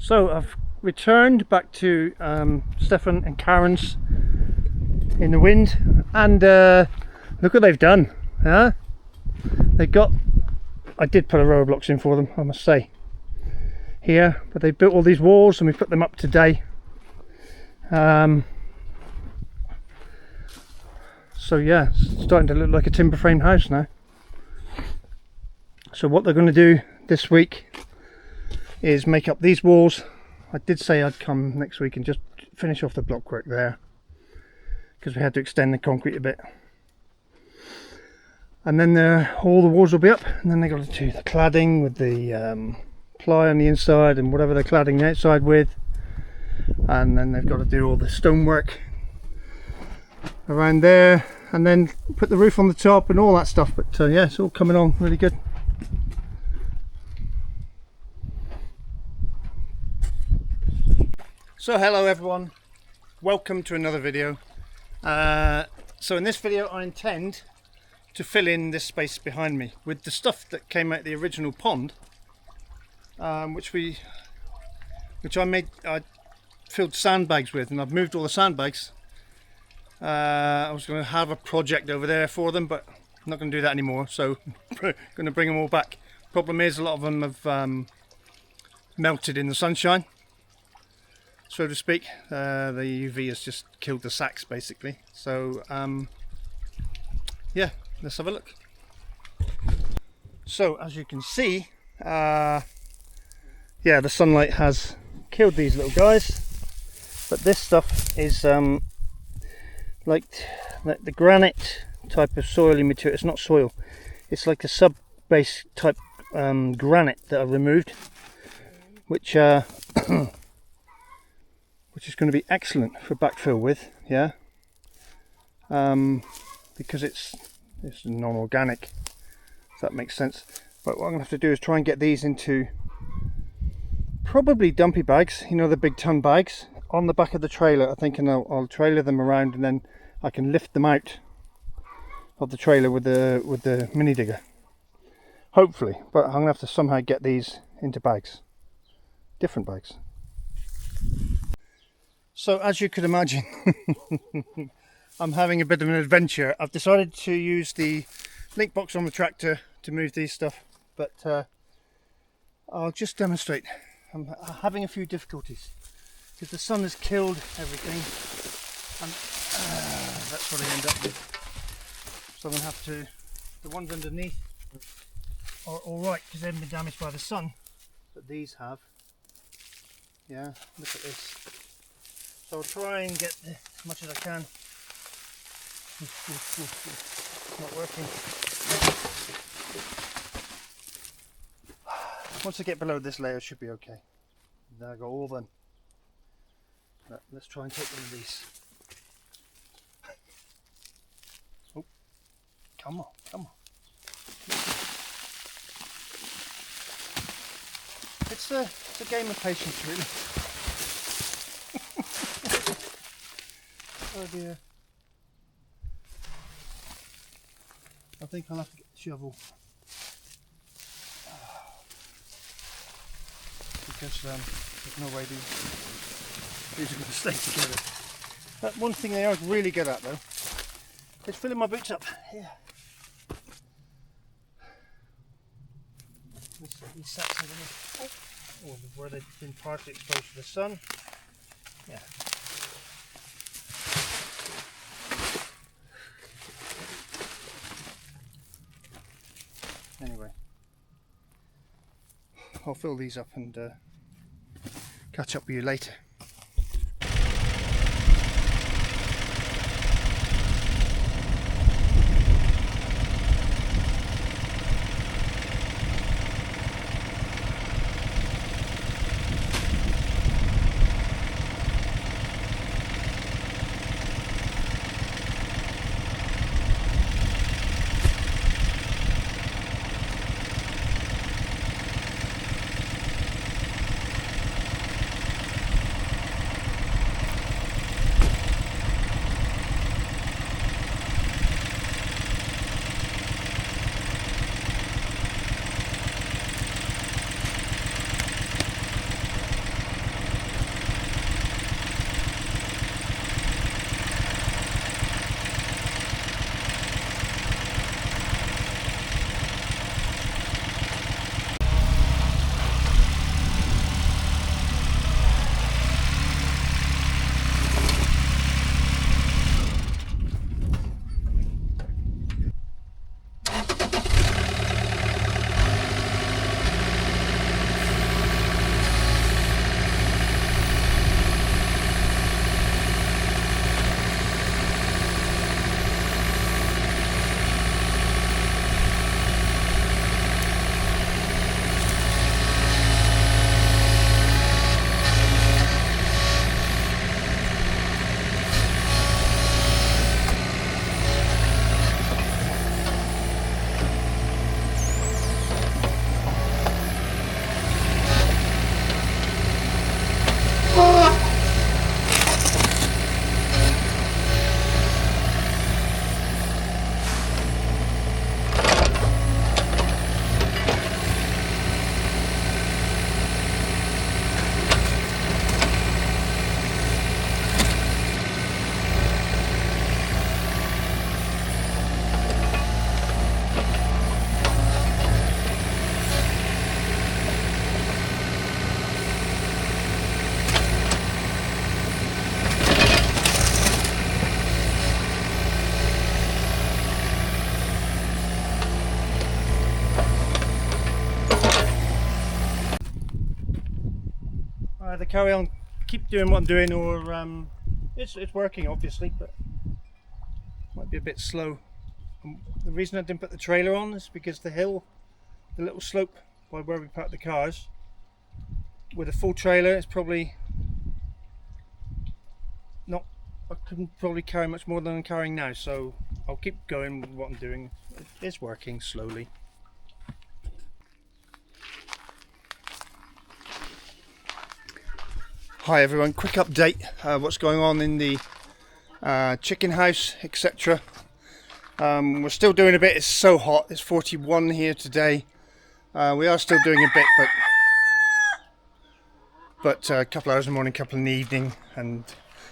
So I've returned back to Stefan and Karen's in the wind, and look what they've done. Huh? They got, I did put a row of blocks in for them, I must say, here, but they built all these walls and we put them up today. So yeah, it's starting to look like a timber frame house now. So what they're going to do this week is make up these walls. I did say I'd come next week and just finish off the block work there, because we had to extend the concrete a bit. And then all the walls will be up, and then they got to do the cladding with the ply on the inside and whatever they're cladding the outside with. And then they've got to do all the stonework around there, and then put the roof on the top and all that stuff. But yeah, it's all coming on really good. So hello everyone, welcome to another video. So in this video I intend to fill in this space behind me with the stuff that came out the original pond, which I filled sandbags with, and I've moved all the sandbags. I was going to have a project over there for them, but I'm not going to do that anymore, so I'm going to bring them all back. Problem is, a lot of them have melted in the sunshine, so to speak. The UV has just killed the sacks basically. So yeah, let's have a look. So as you can see, yeah, the sunlight has killed these little guys, but this stuff is like the granite type of soily material. It's not soil, it's like a sub-base type granite that I've removed, which which is going to be excellent for backfill with, yeah, because it's non-organic, if that makes sense. But what I'm going to have to do is try and get these into probably dumpy bags, you know, the big ton bags, on the back of the trailer, I think, and I'll trailer them around, and then I can lift them out of the trailer with the mini digger, hopefully. But I'm going to have to somehow get these into bags, different bags. So as you could imagine, I'm having a bit of an adventure. I've decided to use the link box on the tractor to move these stuff, but I'll just demonstrate. I'm having a few difficulties because the sun has killed everything, and that's what I end up with. So I'm going to have to, the ones underneath are alright because they haven't been damaged by the sun, but these have. Yeah, look at this. So I'll try and get as much as I can. Not working. Once I get below this layer, it should be okay. Then I got all them. Let's try and take one of these. Oh, come on, come on. It's a game of patience, really. Oh dear. I think I'll have to get the shovel. Because there's no way these are going to stay together. But one thing they are really good at, though, is filling my boots up. Yeah. These sacks underneath, or where they've been partly exposed to the sun. Yeah. Anyway, I'll fill these up and catch up with you later. I either carry on, keep doing what I'm doing, or it's working obviously, but might be a bit slow. The reason I didn't put the trailer on is because the hill, the little slope by where we park the cars, with a full trailer, it's probably not, I couldn't probably carry much more than I'm carrying now, so I'll keep going with what I'm doing. It's working slowly. Hi everyone, quick update, what's going on in the chicken house, etc. We're still doing a bit. It's so hot, it's 41 here today. We are still doing a bit, but a couple hours in the morning, a couple in the evening, and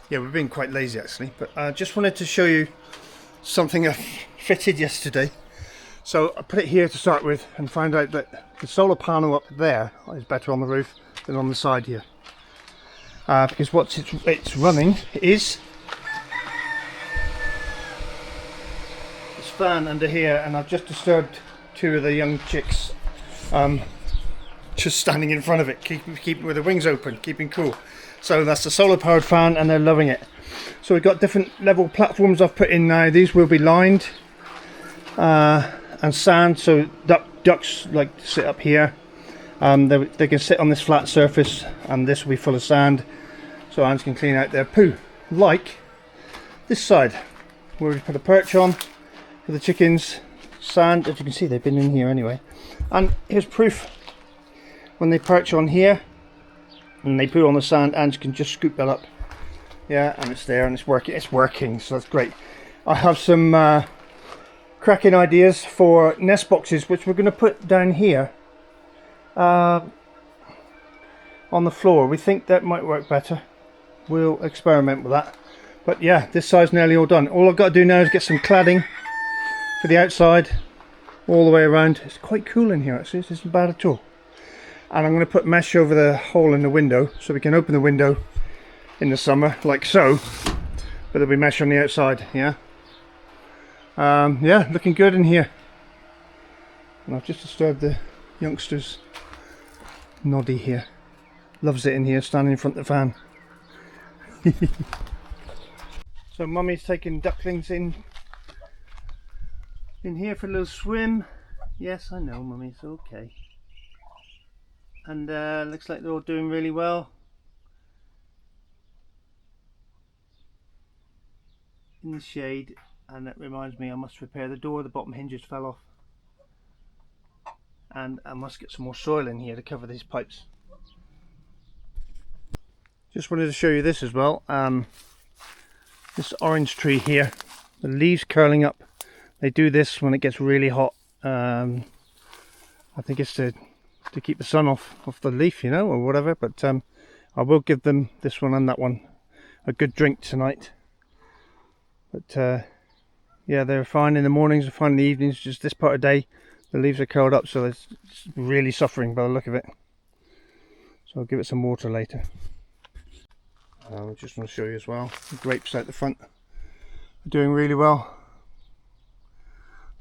yeah, we've been quite lazy actually. But I just wanted to show you something I fitted yesterday. So I put it here to start with and found out that the solar panel up there is better on the roof than on the side here. Because what it's running is this fan under here, and I've just disturbed two of the young chicks just standing in front of it, keeping with the wings open, keeping cool. So that's the solar powered fan and they're loving it. So we've got different level platforms I've put in now. These will be lined and sand, so ducks like to sit up here. They can sit on this flat surface, and this will be full of sand, so ants can clean out their poo. Like this side, where we put a perch on for the chickens. Sand, as you can see, they've been in here anyway. And here's proof: when they perch on here and they poo on the sand, ants can just scoop that up. Yeah, and it's there and it's working. It's working, so that's great. I have some cracking ideas for nest boxes, which we're going to put down here. On the floor. We think that might work better. We'll experiment with that. But yeah, this side's nearly all done. All I've got to do now is get some cladding for the outside all the way around. It's quite cool in here actually, it isn't bad at all. And I'm going to put mesh over the hole in the window so we can open the window in the summer like so, but there'll be mesh on the outside. Yeah, yeah, looking good in here. And I've just disturbed the youngsters. Noddy here loves it in here, standing in front of the fan. So mummy's taking ducklings in here for a little swim. Yes, I know, mummy, it's okay. And looks like they're all doing really well. In the shade, and that reminds me I must repair the door. The bottom hinges fell off. And I must get some more soil in here to cover these pipes. Just wanted to show you this as well. This orange tree here, the leaves curling up. They do this when it gets really hot. I think it's to keep the sun off the leaf, you know, or whatever. But I will give them, this one and that one, a good drink tonight. But yeah, they're fine in the mornings, they're fine in the evenings. Just this part of the day, the leaves are curled up, so it's really suffering by the look of it. So I'll give it some water later. I just want to show you as well, the grapes out the front are doing really well.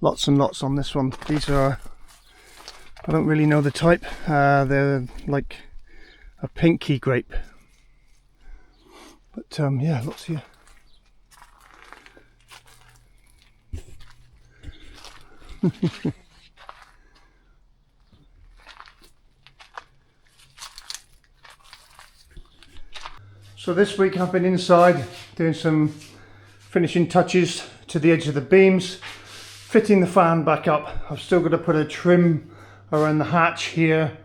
Lots and lots on this one. These are, I don't really know the type, they're like a pinky grape. But yeah, lots here. So this week I've been inside doing some finishing touches to the edge of the beams, fitting the fan back up. I've still got to put a trim around the hatch here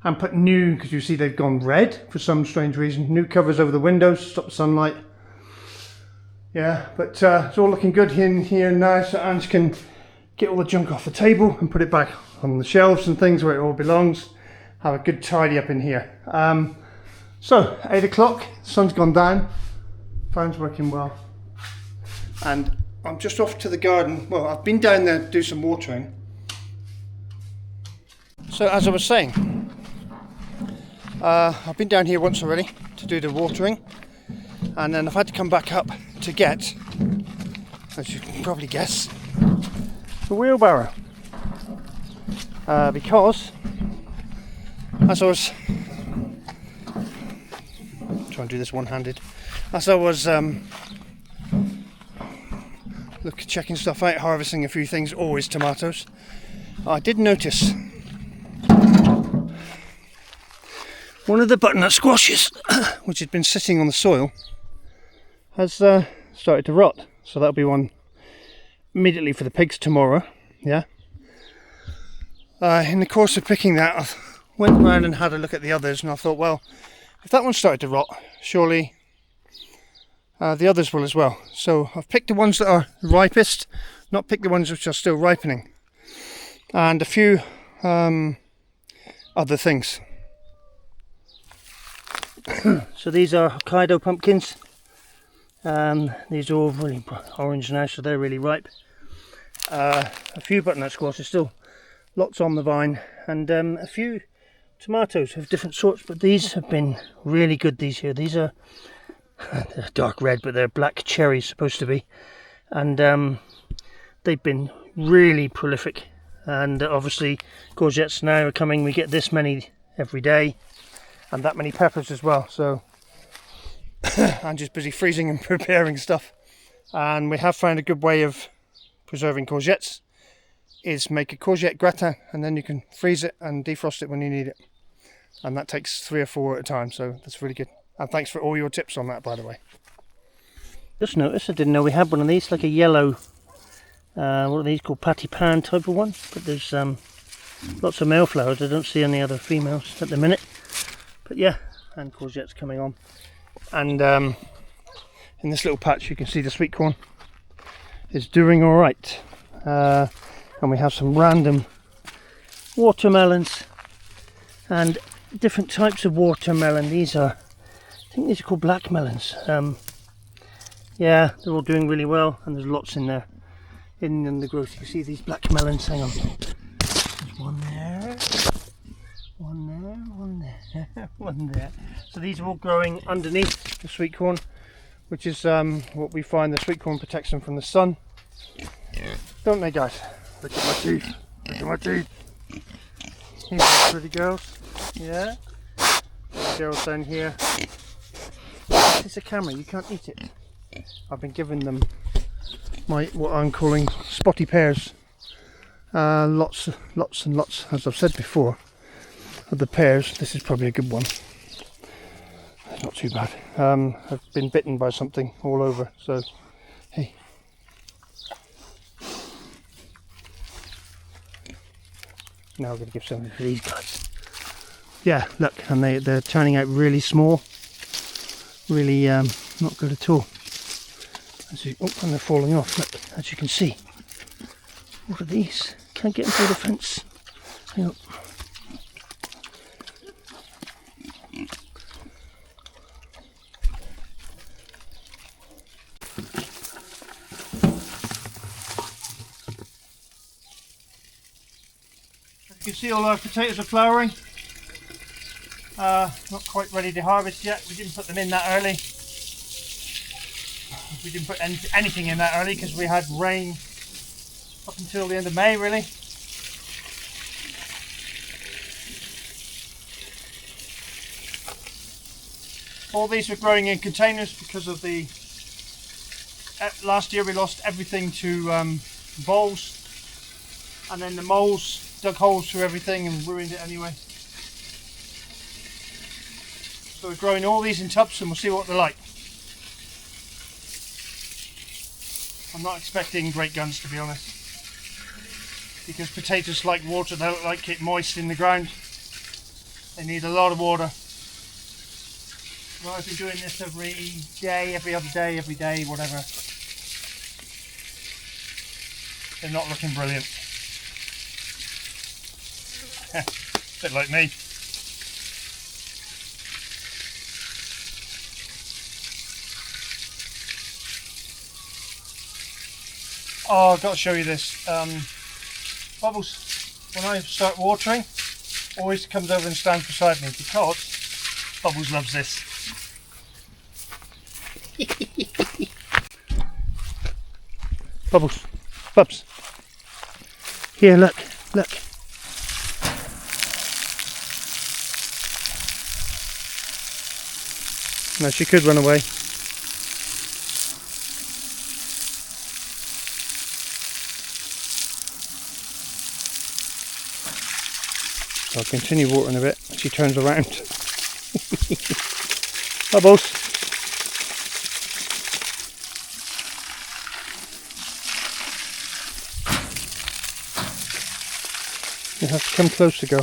and put new, because you see they've gone red for some strange reason, new covers over the windows to stop sunlight. Yeah, but it's all looking good in here now, so Ange can get all the junk off the table and put it back on the shelves and things where it all belongs. Have a good tidy up in here. So 8 o'clock, sun's gone down, fan's working well, and I'm just off to the garden. Well, I've been down there to do some watering. So as I was saying, I've been down here once already to do the watering, and then I've had to come back up to get, as you can probably guess, the wheelbarrow, because as I was Try and do this one-handed. As I was checking stuff out, harvesting a few things, always tomatoes, I did notice one of the butternut squashes, which had been sitting on the soil, has started to rot. So that'll be one immediately for the pigs tomorrow. Yeah. In the course of picking that, I went round and had a look at the others, and I thought, well, if that one started to rot, surely the others will as well. So I've picked the ones that are ripest, not picked the ones which are still ripening, and a few other things. So these are Hokkaido pumpkins. These are all really orange now, so they're really ripe. A few butternut squashes, still lots on the vine, and a few tomatoes of different sorts, but these have been really good these year. These are they're dark red, but they're black cherries supposed to be, and they've been really prolific. And obviously courgettes now are coming. We get this many every day, and that many peppers as well. So I'm just busy freezing and preparing stuff. And we have found a good way of preserving courgettes is make a courgette gratin, and then you can freeze it and defrost it when you need it. And that takes 3 or 4 at a time, so that's really good. And thanks for all your tips on that, by the way. Just noticed, I didn't know we had one of these, like a yellow, what are these called, patty pan type of one. But there's lots of male flowers. I don't see any other females at the minute. But yeah, and courgettes coming on. And in this little patch you can see the sweet corn is doing all right. And we have some random watermelons and different types of watermelon. These are, I think these are called black melons. Yeah, they're all doing really well, and there's lots in there in the growth. You can see these black melons. Hang on, there's one there, one there, one there, one there. So these are all growing underneath the sweet corn, which is what we find the sweet corn protects them from the sun, don't they, guys? Look at my teeth, look at my teeth. These are pretty girls. Yeah, girls down here. It's a camera, you can't eat it. I've been giving them what I'm calling spotty pears. Lots and lots, as I've said before, of the pears. This is probably a good one. It's not too bad. I've been bitten by something all over, so hey. Now I'm going to give something for these guys. Yeah, look, and they're turning out really small. Really not good at all. And they're falling off, look, as you can see. What are these? Can't get them through the fence. Hang on. You can see all our potatoes are flowering. Not quite ready to harvest yet. We didn't put them in that early. We didn't put anything in that early because we had rain up until the end of May, really. All these were growing in containers because of the last year we lost everything to voles, and then the moles dug holes through everything and ruined it anyway. So we're growing all these in tubs and we'll see what they're like. I'm not expecting great guns, to be honest, because potatoes like water. They don't like it moist in the ground. They need a lot of water. Well, I've been doing this every day, every other day, every day, whatever. They're not looking brilliant. Bit like me. Oh, I've got to show you this. Bubbles, when I start watering, always comes over and stands beside me because Bubbles loves this. Bubbles, Bubs. Here, look, look. Now she could run away. So I'll continue watering a bit as she turns around. Bubbles. You have to come close to go.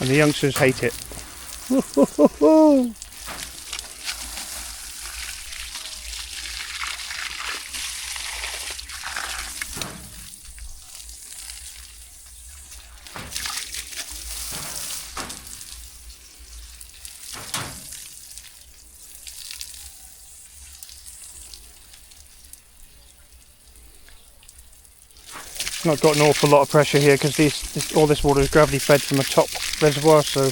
And the youngsters hate it. Not got an awful lot of pressure here because all this water is gravity fed from a top reservoir, so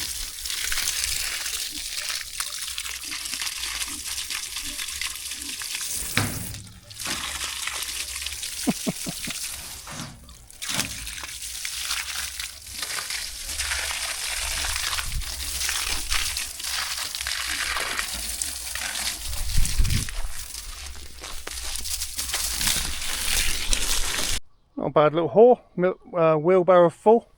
not a bad little haul, wheelbarrow full.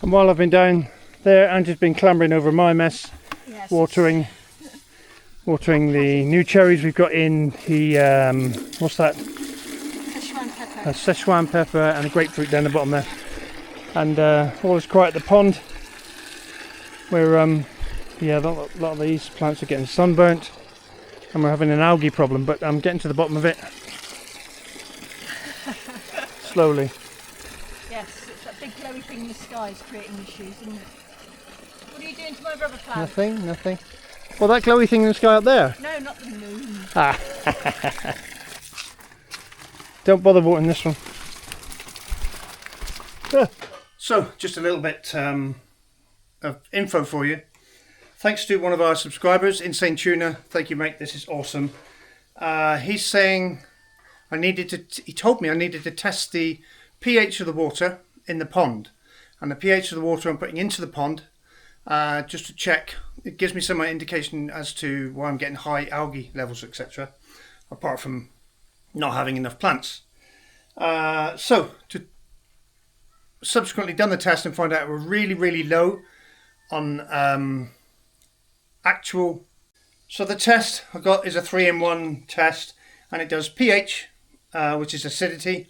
And while I've been down there, Angie's been clambering over my mess, yes, watering the new cherries we've got in the, what's that? Szechuan pepper. A Szechuan pepper and a grapefruit down the bottom there. And all is quiet at the pond, where yeah, a lot of these plants are getting sunburnt. And we're having an algae problem, but I'm getting to the bottom of it slowly. Yes, it's that big glowy thing in the sky is creating issues, isn't it? What are you doing to my rubber plant? Nothing. Well, that glowy thing in the sky up there? No, not the moon. Ah. Don't bother watering this one. So, just a little bit of info for you. Thanks to one of our subscribers, Insane Tuna. Thank you, mate. This is awesome. He's saying he told me I needed to test the pH of the water in the pond. And the pH of the water I'm putting into the pond, just to check. It gives me some indication as to why I'm getting high algae levels, etc. Apart from not having enough plants. So, to subsequently done the test and find out we're really, really low on actual. So the test I got is a 3-in-1 test, and it does pH, which is acidity,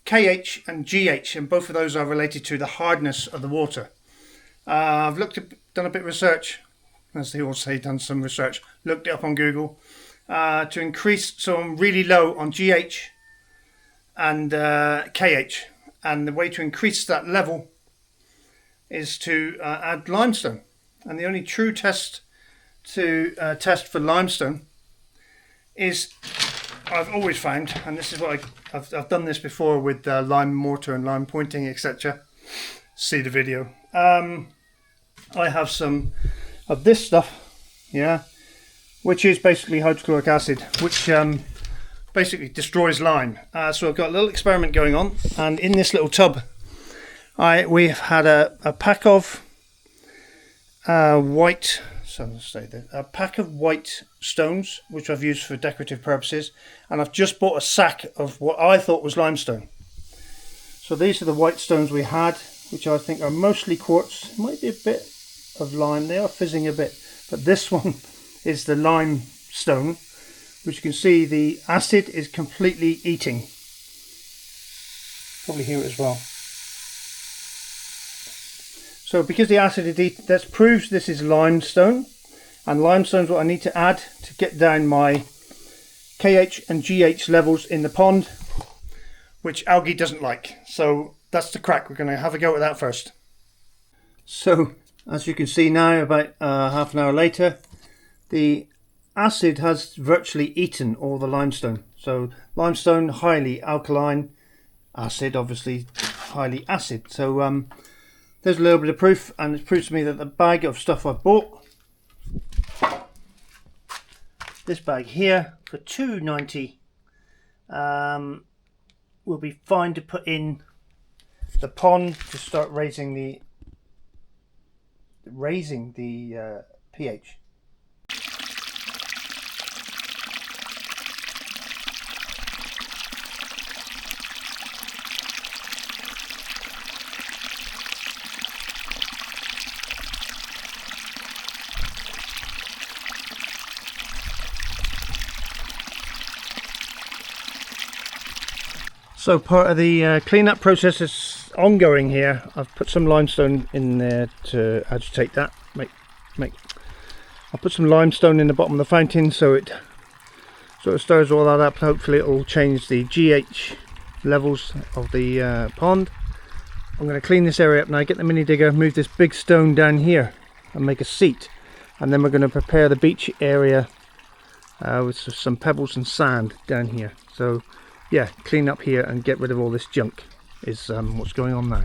KH and GH, and both of those are related to the hardness of the water. I've done a bit of research, as they all say, done some research, looked it up on Google, to increase, so I'm really low on GH and KH, and the way to increase that level is to add limestone. And the only true test to test for limestone is, I've always found, and this is what I've done this before with lime mortar and lime pointing, etc. See the video. I have some of this stuff, yeah, which is basically hydrochloric acid, which basically destroys lime. So I've got a little experiment going on, and in this little tub we've had a pack of white, so let's say that, a pack of white stones, which I've used for decorative purposes, and I've just bought a sack of what I thought was limestone. So these are the white stones we had, which I think are mostly quartz. Might be a bit of lime, they are fizzing a bit, but this one is the limestone, which you can see the acid is completely eating. Probably hear it as well. So because the acid is eating, that proves this is limestone, and limestone is what I need to add to get down my KH and GH levels in the pond, which algae doesn't like. So that's the crack. We're going to have a go at that first. So as you can see now, about half an hour later, the acid has virtually eaten all the limestone. So limestone, highly alkaline, acid obviously highly acid. So there's a little bit of proof, and it proves to me that the bag of stuff I've bought, this bag here for £2.90, will be fine to put in the pond to start raising the pH. So part of the cleanup process is ongoing here. I've put some limestone in there to agitate that. I'll put some limestone in the bottom of the fountain so it sort of stirs all that up. Hopefully it will change the GH levels of the pond. I'm going to clean this area up now, get the mini digger, move this big stone down here and make a seat. And then we're going to prepare the beach area with some pebbles and sand down here. So yeah, clean up here and get rid of all this junk is what's going on now.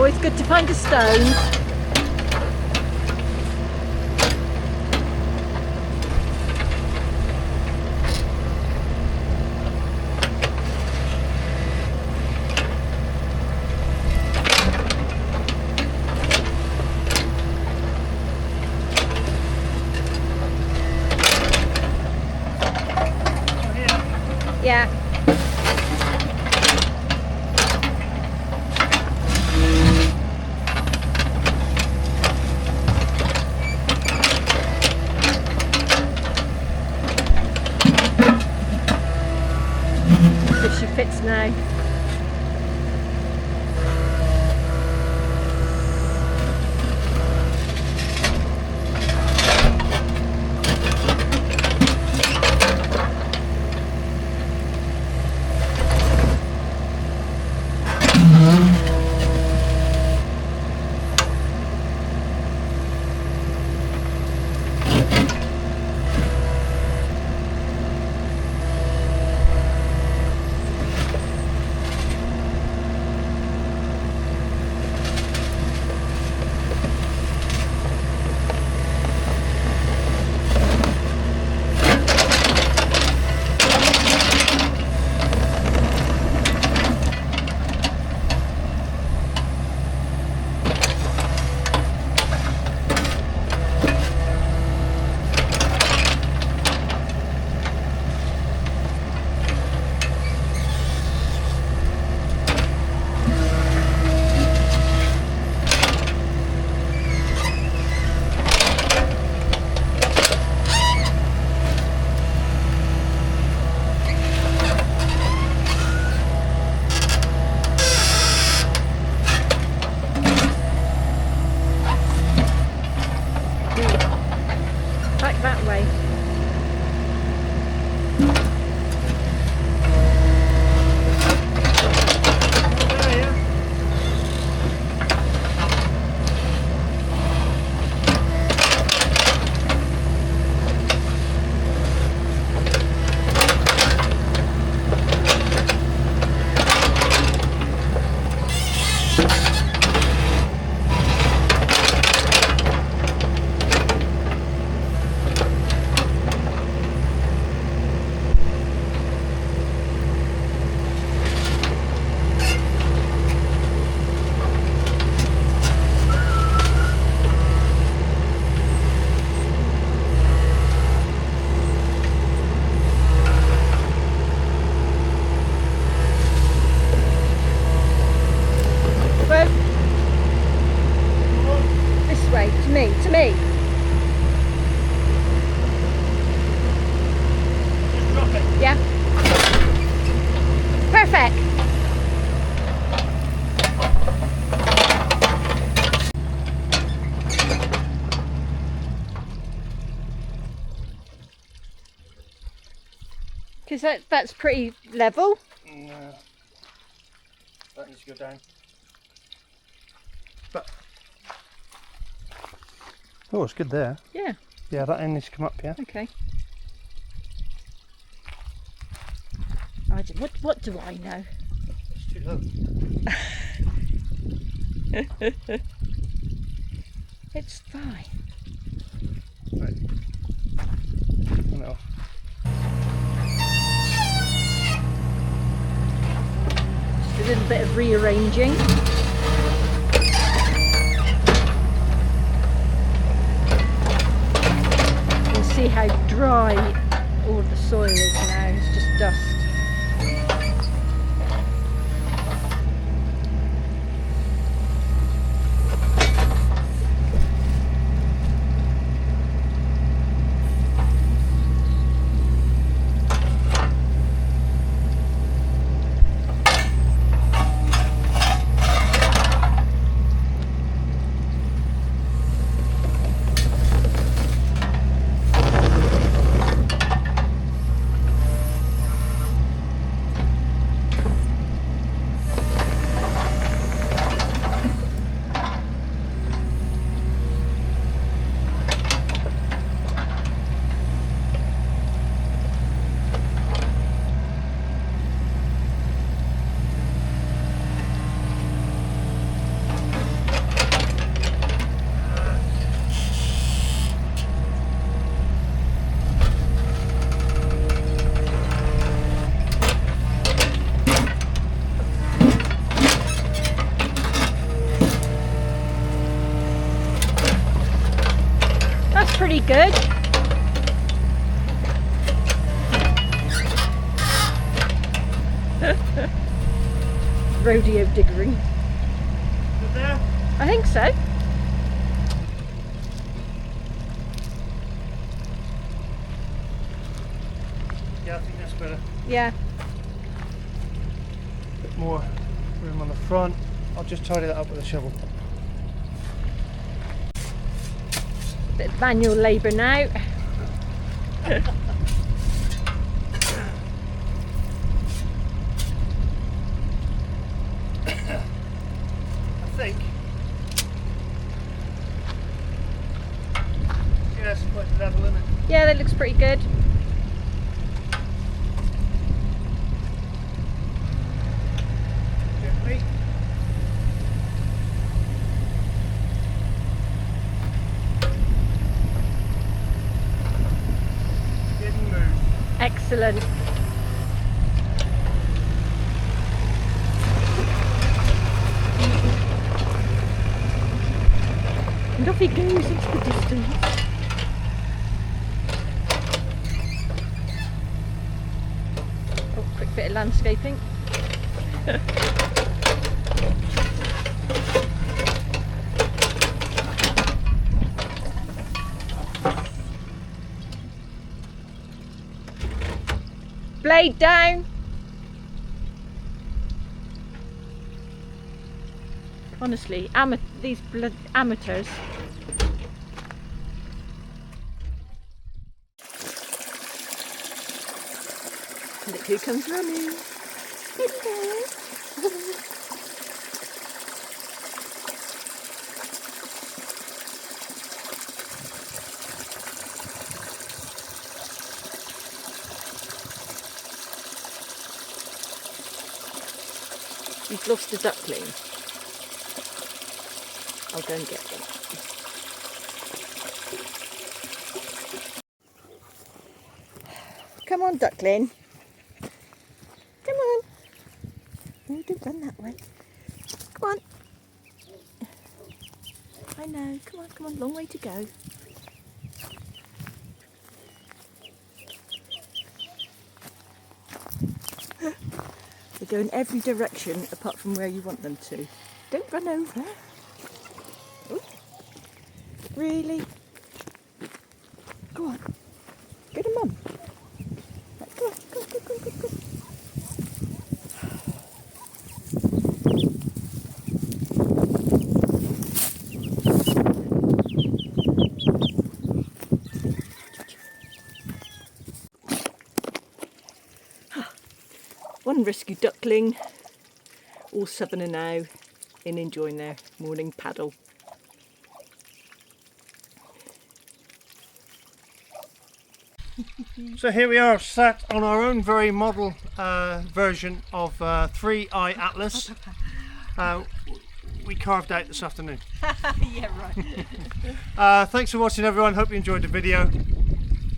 Always good to find a stone. Yeah. If she fits now. Back that way. To me. Just drop it. Yeah. Perfect. Because that's pretty level. No. That needs to go down. But oh, it's good there. Yeah. Yeah, that end needs to come up, yeah. Okay. What do I know? It's too low. It's fine. Right. Turn it off. Just a little bit of rearranging. See how dry all the soil is now, it's just dust. good. Rodeo diggering. Good there? I think so. Yeah, I think that's better. Yeah. Bit more room on the front. I'll just tidy that up with a shovel. Bit of manual labour now. I think. Yeah, it's quite level, isn't it? Yeah, that looks pretty good. Gently. Didn't move. Excellent. And off he goes into the distance. Oh, quick bit of landscaping. Blade down. Honestly, these amateurs. Look who comes running. Hello. You've lost a duckling. I'll go and get them. Come on, duckling. Come on. No, don't run that way. Come on. I know. Come on. Long way to go. They go in every direction apart from where you want them to. Don't run over. Ooh. Really? Go on. Go to Mum. Go on. Go. One rescue duckling, all southerner now, in enjoying their morning paddle. So here we are, sat on our own very model version of 3i Atlas. We carved out this afternoon. Yeah, right. Thanks for watching, everyone. Hope you enjoyed the video.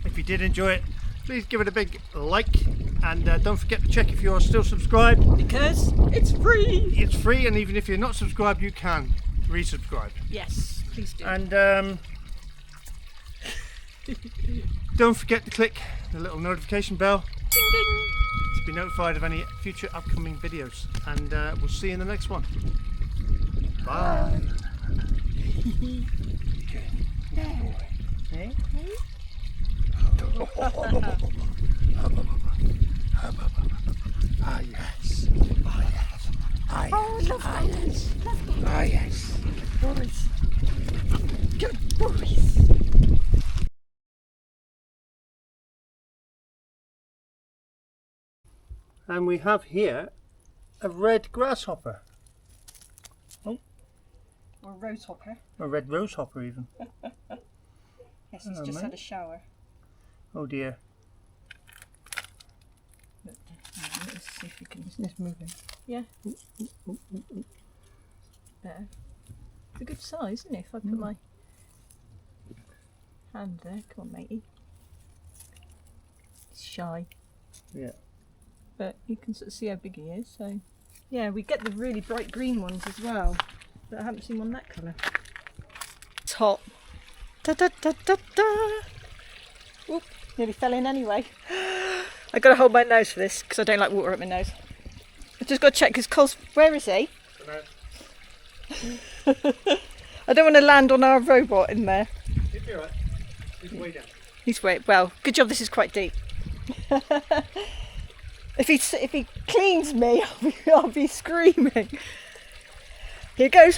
If you did enjoy it, please give it a big like, and don't forget to check if you are still subscribed. Because it's free. It's free, and even if you're not subscribed, you can resubscribe. Yes, please do. And don't forget to click the little notification bell Ding ding. to be notified of any future upcoming videos. And we'll see you in the next one. Bye. Good boy. Hey? Ah yes. Ah yes. Ah yes. Ah yes. Ah yes. Boys. Good boys. And we have here a red grasshopper. Oh. Or rose hopper. A red rose hopper even. Yes, he's Hello, just mate. had a shower. Oh dear. Let's see if we can. Isn't this moving? Yeah. There. It's a good size, isn't it? If I put my hand there. Come on, matey. He's shy. Yeah. But you can sort of see how big he is. So, yeah, we get the really bright green ones as well. But I haven't seen one that colour. Top. Da, da, da, da, da. Oop, nearly fell in anyway. I've got to hold my nose for this because I don't like water up my nose. I've just got to check because Cole's... Where is he? I don't want to land on our robot in there. He'll be alright. He's way down. He's way... Well, good job this is quite deep. If he cleans me, I'll be screaming. Here goes.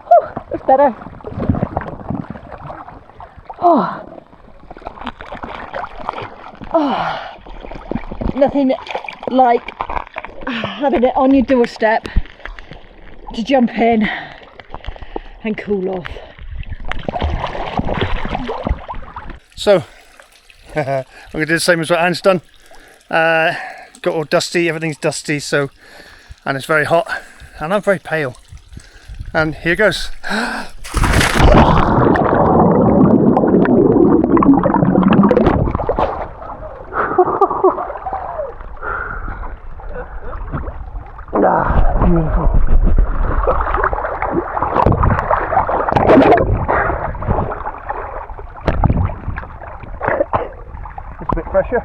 Whew, that's better. Oh. Oh. Nothing like having it on your doorstep to jump in and cool off. So, I'm going to do the same as what Anne's done. Got all dusty, everything's dusty, so, and it's very hot, and I'm very pale. And here goes. Beautiful. It's a bit fresher.